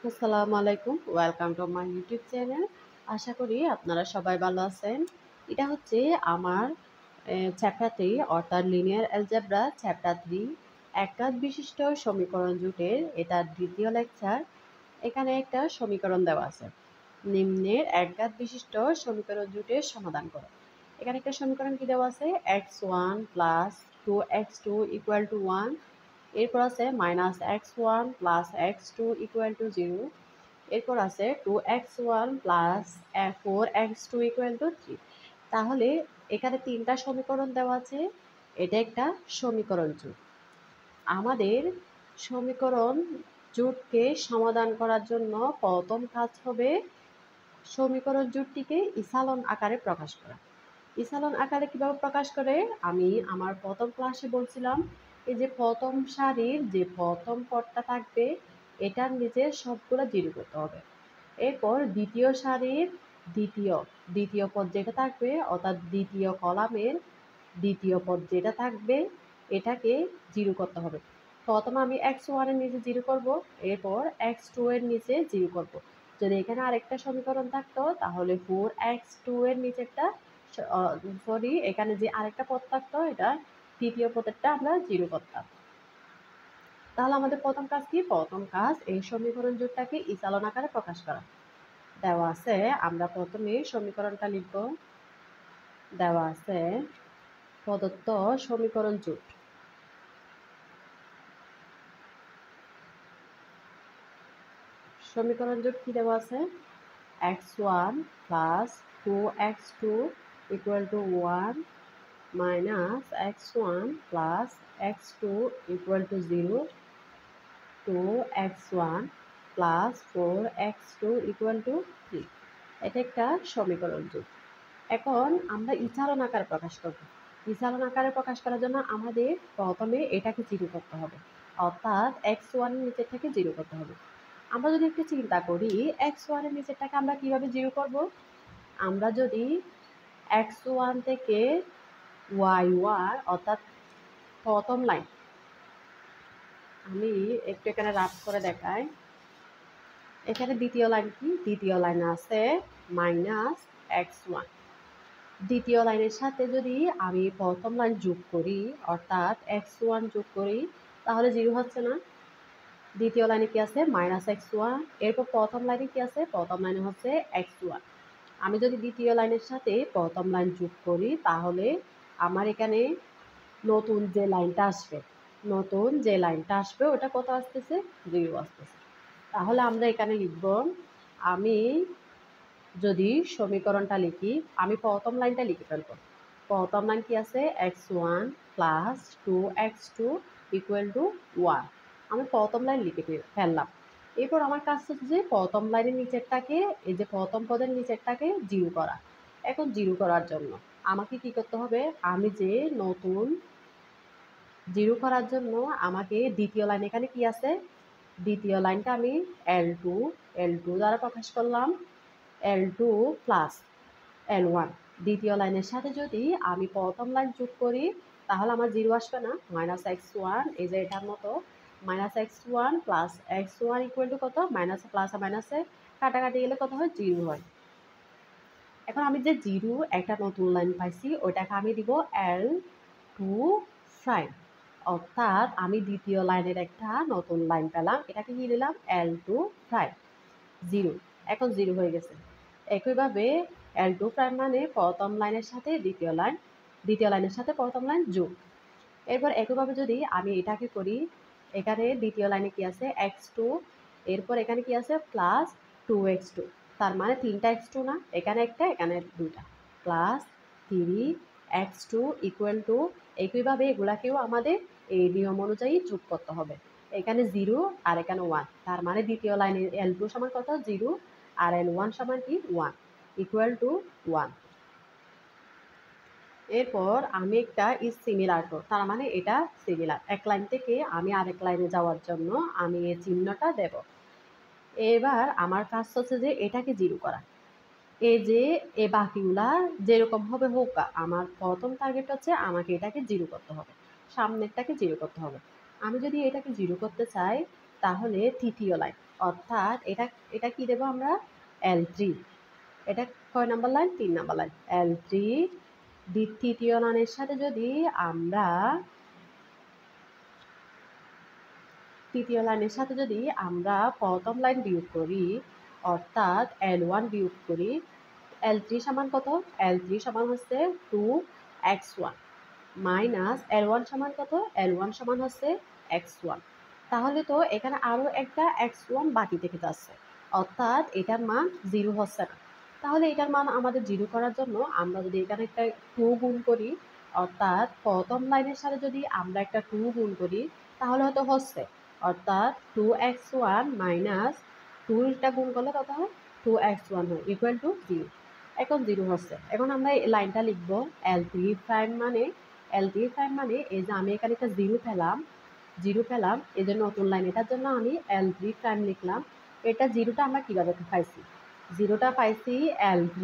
আসসালামু আলাইকুম, welcome to my YouTube channel. আশা করি আপনারা সবাই ভালো আছেন। এটা হচ্ছে আমার চ্যাপ্টার 3 অর্থাৎ লিনিয়ার অ্যালজেব্রা চ্যাপ্টার 3 একঘাত বিশিষ্ট সমীকরণ জুটের এটা দ্বিতীয় লেকচার। এখানে একটা সমীকরণ দেওয়া আছে, নিম্নের একঘাত বিশিষ্ট সমীকরণ জুটের সমাধান করো। এখানে একটা সমীকরণ কি দেওয়া আছে, x1 plus 2x2 equal to 1, এরপর আছে minus x1 plus x2 equal to 0, এরপর আছে 2x1 plus 4x2 equal to 3। তাহলে এখানে তিনটা সমীকরণ দেওয়া আছে, এটা একটা সমীকরণ জোট। আমাদের সমীকরণ জোটকে সমাধান করার জন্য প্রথম কাজ হবে সমীকরণ জোটটিকে ইসালন আকারে প্রকাশ করা। ইসালন আকারে কিভাবে প্রকাশ করে আমি আমার প্রথম ক্লাসে বলছিলাম, এই যে প্রথম সারির যে প্রথম পদটা থাকবে এটার নিচে সবগুলো জিরো করতে হবে। এরপর দ্বিতীয় সারির দ্বিতীয় পদ যেটা থাকবে অর্থাৎ দ্বিতীয় কলামের দ্বিতীয় পদ যেটা থাকবে এটাকে জিরো করতে হবে। প্রথমে আমি x1 এর নিচে জিরো করব, এরপর x2 এর নিচে জিরো করব। যদি এখানে আরেকটা সমীকরণ থাকতো তাহলে 4x2 এর নিচেরটা সরি এখানে যে আরেকটা পদ থাকতো এটা তৃতীয় পদেরটা আমরা জিরো করতাম। তাহলে আমাদের প্রথম কাজ কি? প্রথম কাজ এই সমীকরণ জোটটাকে ইসালন আকারে প্রকাশ করা। দেওয়া আছে, আমরা প্রথমে সমীকরণটা লিখব। দেওয়া আছে প্রদত্ত সমীকরণ জোট। সমীকরণ জোট কি দেওয়া আছে, x1 plus 2x2 equal to 1 minus x1 plus x2 equal to 0, 2x1 plus 4x2 equal to 3। এটা একটা সমীকরণ জোট। এখন আমরা ইচালন আকারে প্রকাশ করব। ইচালন আকারে প্রকাশ করার জন্য আমাদের প্রথমে এটাকে জিরো করতে হবে, অর্থাৎ x1 এর নিচের থেকে জিরো করতে হবে। আমরা যদি একটু চিন্তা করি x1 এর নিচেরটাকে আমরা কিভাবে জিরো করব, আমরা যদি x1 থেকে y1 অর্থাৎ প্রথম লাইন, আমি একটু এখানে রাফ করে দেখাই। এখানে দ্বিতীয় লাইন কি, দ্বিতীয় লাইনে আছে মাইনাস x1। দ্বিতীয় লাইনের সাথে যদি আমি প্রথম লাইন যোগ করি অর্থাৎ x1 যোগ করি তাহলে জিরো হচ্ছে না। দ্বিতীয় লাইনে কি আছে, মাইনাস x1। এরপর প্রথম লাইনে কি আছে, প্রথম লাইনে হচ্ছে x1। আমি যদি দ্বিতীয় লাইনের সাথে প্রথম লাইন যোগ করি তাহলে আমার এখানে নতুন যে লাইনটা আসবে ওটা কত আসতেছে, জিরো আসতেছে। তাহলে আমরা এখানে লিখব, আমি যদি সমীকরণটা লিখি, আমি প্রথম লাইনটা লিখে ফেলব। প্রথম লাইন কি আছে, x1 plus 2x2 equal to 1। আমি প্রথম লাইন লিখে ফেললাম। এরপর আমার কাজ হচ্ছে যে প্রথম লাইনের নিচেরটাকে, এই যে প্রথম পদের নিচেরটাকে জিরো করা। এখন জিরো করার জন্য আমাকে কি করতে হবে, আমি যে নতুন জিরো করার জন্য আমাকে দ্বিতীয় লাইন, এখানে কি আছে, দ্বিতীয় লাইনটা আমি L2 দ্বারা প্রকাশ করলাম, L2 প্লাস L1। দ্বিতীয় লাইনের সাথে যদি আমি প্রথম লাইন যোগ করি তাহলে আমার জিরো আসবে না, মাইনাস x1, এই যে এটার মতো minus x1 plus x1 equal to কত, মাইনাসে প্লাসে মাইনাসে কাটাকাটি গেলে কত হয়, জিরো হয়। এখন আমি যে জিরো একটা নতুন লাইন পাইছি ওইটাকে আমি দিব L2', অর্থাৎ আমি দ্বিতীয় লাইনের একটা নতুন লাইন পেলাম, এটাকে কি দিলাম, L2', জিরো। এখন জিরো হয়ে গেছে। একইভাবে L2' মানে প্রথম লাইনের সাথে দ্বিতীয় লাইনের সাথে প্রথম লাইন যোগ। এরপর একইভাবে যদি আমি এটাকে করি, এখানে দ্বিতীয় লাইনে কি আছে, x2, এরপর এখানে কি আছে প্লাস 2x2, তার মানে তিনটা x2 না, এখানে একটা এখানে দুইটা, প্লাস 3x2 ইকুয়াল টু, একইভাবে এগুলাকেও আমাদের এই নিয়ম অনুযায়ী যোগ করতে হবে। এখানে 0 আর এখানে 1, তার মানে দ্বিতীয় লাইনে L2 সমান কত, 0, আর L1 সমান কি 1, ইকুয়াল টু 1। এরপর আমি একটা ইজ সিমিলার টু, তার মানে এটা সিমিলার, এক লাইন থেকে আমি আরেক লাইনে যাওয়ার জন্য আমি এই চিহ্নটা দেব। এবার আমার কাজ হচ্ছে যে এটাকে জিরো করা। এই যে এ বাকিগুলা যেরকম হবে হোক, আমার প্রথম টার্গেট হচ্ছে আমাকে এটাকে জিরো করতে হবে, সামনেরটাকে জিরো করতে হবে। আমি যদি এটাকে জিরো করতে চাই তাহলে তৃতীয় লাইন, অর্থাৎ এটা এটা কি দেবো আমরা, L3। এটা কয় number line, 3 number line. L3 তৃতীয় লাইনের সাথে যদি আমরা প্রথম লাইন বিয়োগ করি, অর্থাৎ L1 বিয়োগ করি, L3 সমান কত? L3 সমান হচ্ছে 2x1 মাইনাস L1 সমান কত? L1 সমান হচ্ছে x1। তাহলে তো এখানে আরো একটা x1 বাকি থেকে যাচ্ছে, অর্থাৎ এটার মান 0 হচ্ছে না। তাহলে এটার মান আমাদের 0 করার জন্য আমরা যদি এখানে একটা 2 গুণ করি, অর্থাৎ প্রথম লাইনের সাথে যদি আমরা একটা 2 গুণ করি তাহলে হয়তো হচ্ছে, অর্থাৎ 2x1 মাইনাস 2টা গুণ করলে কত হয়? 2x1 হয় ইকুয়াল টু 0। এখন 0 হচ্ছে। এখন আমরা এই লাইনটা লিখবো L3 প্রাইম মানে এই যে আমি এখানে একটা 0 পেলাম, এই যে নতুন লাইন, এটার জন্য আমি L3 প্রাইম লিখলাম। এটা 0টা আমরা কিভাবে পাইছি? 0টা পাইছি L3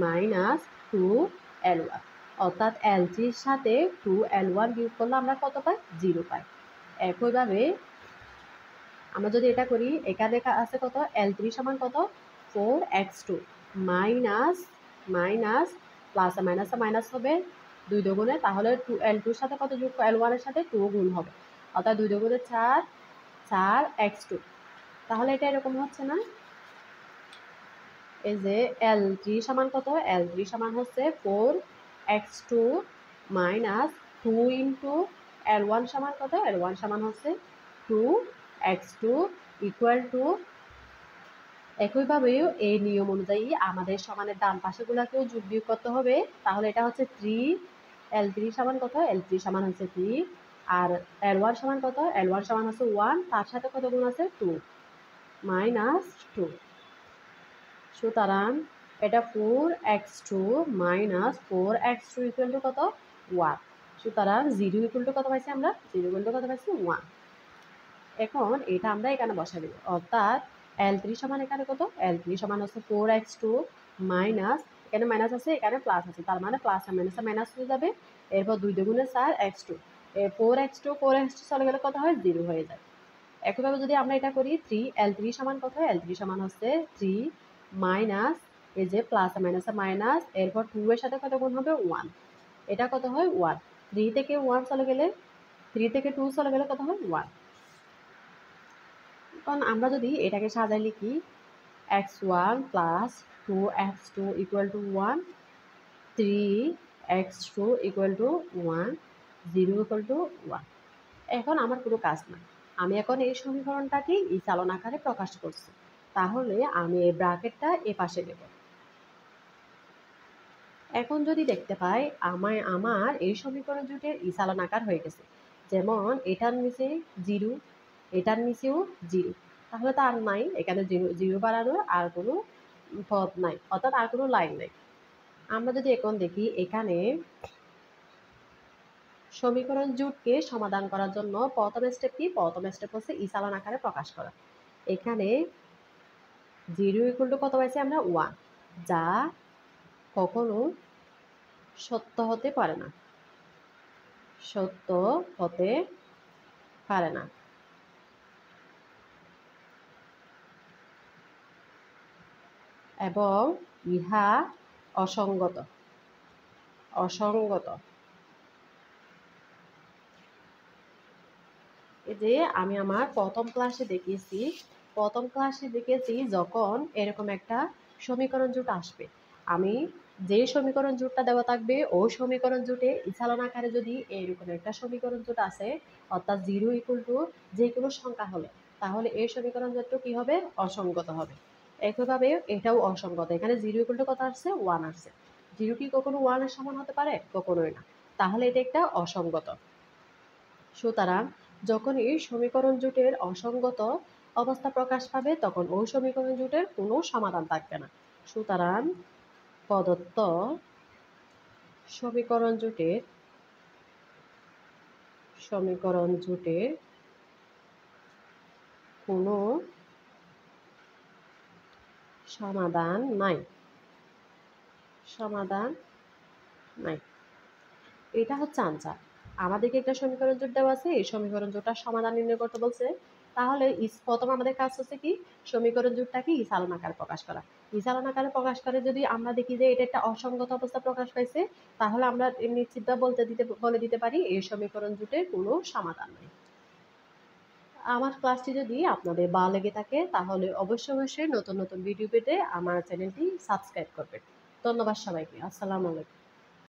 মাইনাস 2L1, অর্থাৎ L3 এর সাথে 2L1 বিয়োগ করলে আমরা কত পাই? 0 পাই। একইভাবে আমরা যদি এটা করি, এখানে আছে কত? L3 সমান কত? 4x2 মাইনাস প্লাসে মাইনাসে মাইনাস হবে 2 দুগুণে, তাহলে L2 এর সাথে কত যোগ, L1 এর সাথে 2 গুণ হবে, অর্থাৎ 2 দুগুণে 4x2। তাহলে এটা এরকম হচ্ছে না? এই যে L3 সমান কত? L3 সমান হচ্ছে 4x2 মাইনাস 2 ইন্টু L1 সমান কত? L1 সমান হচ্ছে 2x2 ইকুয়াল টু। একইভাবে এই নিয়ম অনুযায়ী আমাদের সমানের ডান পাশেগুলোকেও যোগ বিয়োগ করতে হবে। তাহলে এটা হচ্ছে 3, L3 সমান কত? L3 সমান হচ্ছে 3, আর L1 সমান কত? L1 সমান হচ্ছে 1, তার সাথে কত গুণ আছে? 2 মাইনাস 2। সুতরাং এটা 4x2 minus 4x2 equal to কত? 1। সুতরাং 0 ইকুয়াল টু কত পাইছি আমরা? 0 ইকুয়াল টু কত পাইছি? 1। এখন এটা আমরা এখানে বসাই দেব, অর্থাৎ L3 সমান এখানে কত? L3 সমান হচ্ছে 4x2 মাইনাস, এখানে মাইনাস আছে এখানে প্লাস আছে, তার মানে প্লাস আর মাইনাসে মাইনাস হয়ে যাবে। এরপর 2 দুগুণে 4x2, 4x2 চলে গেলে কত হয়? 0 হয়ে যায়। একইভাবে যদি আমরা এটা করি 3, L3 সমান কত? L3 সমান হচ্ছে 3 মাইনাস, এই যে প্লাস আর মাইনাসে মাইনাস, এরপর 2 এর সাথে কত গুণ হবে? 1। এটা কত হয়? 1। 3 থেকে 2 চলে গেলে কত হয়? 1। এখন আমরা যদি এটাকে সাজাই লিখি, x1 plus 2x2 equal to 1, 3x2 equal to 1, 0 equal to 1। এখন আমার কোনো কাজ না, আমি এখন এই সমীকরণটাকে ইসালন আকারে প্রকাশ করছি। তাহলে আমি এই ব্র্যাকেটটা এ পাশে দেব। এখন যদি দেখতে পাই আমার এই সমীকরণ জুটের ইসালন আকার হয়ে গেছে, যেমন এটার নিচে 0, এটার নিচেও 0, তাহলে তো আর নাই, এখানে 0 বাড়ানোর আর কোনো পথ নাই, অর্থাৎ আর কোনো লাইন নাই। আমরা যদি এখন দেখি, এখানে সমীকরণ জুটকে সমাধান করার জন্য প্রথম স্টেপ কি? প্রথম স্টেপ হচ্ছে ইসালন আকারে প্রকাশ করা। এখানে 0 ইকুয়াল টু কত পাইছি আমরা? 1, যা কখনো সত্য হতে পারে না, সত্য হতে পারে না। এবং ইহা অসঙ্গত। এই যে আমি আমার প্রথম ক্লাসে দেখিয়েছি যখন এরকম একটা সমীকরণ জোট আসবে, আমি যে সমীকরণ জোটটা দেওয়া থাকবে ওই সমীকরণ জোটে ইসালন আকারে যদি এরকম একটা সমীকরণ জোট আছে, অর্থাৎ 0 ইকুয়াল টু যে কোনো সংখ্যা হলে, তাহলে এই সমীকরণ জোটটা কি হবে? অসঙ্গত হবে। একইভাবে এটাও অসঙ্গত, এখানে 0 ইকুয়াল টু কত আসছে? 1 আসছে। 0 কি কখনো 1 এর সমান হতে পারে? কখনোই না। তাহলে এটা একটা অসঙ্গত। সুতরাং যখন এই সমীকরণ জোটের অসঙ্গত অবস্থা প্রকাশ পাবে, তখন ওই সমীকরণ জোটের কোনো সমাধান থাকবে না। সুতরাং প্রদত্ত সমীকরণ জোটের কোনো সমাধান নাই। এটা হচ্ছে আনসার। আমাদেরকে একটা সমীকরণ জোট দেওয়া আছে, এই সমীকরণ জোটটার সমাধান নির্ণয় করতে বলছে। তাহলে প্রথম আমাদের কাজ হচ্ছে কি, সমীকরণ জোটটাকে ইসালন আকারে প্রকাশ করা। ইসালন আকারে প্রকাশ করে যদি আমরা দেখি যে এটা একটা অসঙ্গত অবস্থা প্রকাশ পাইছে, তাহলে আমরা নিশ্চিতভাবে বলে দিতে পারি এই সমীকরণ জোটের কোনো সমাধান নেই। আমার ক্লাসটি যদি আপনাদের ভালো লেগে থাকে তাহলে অবশ্যই নতুন নতুন ভিডিও পেতে আমার চ্যানেলটি সাবস্ক্রাইব করবেন। ধন্যবাদ সবাইকে। আসসালামু আলাইকুম।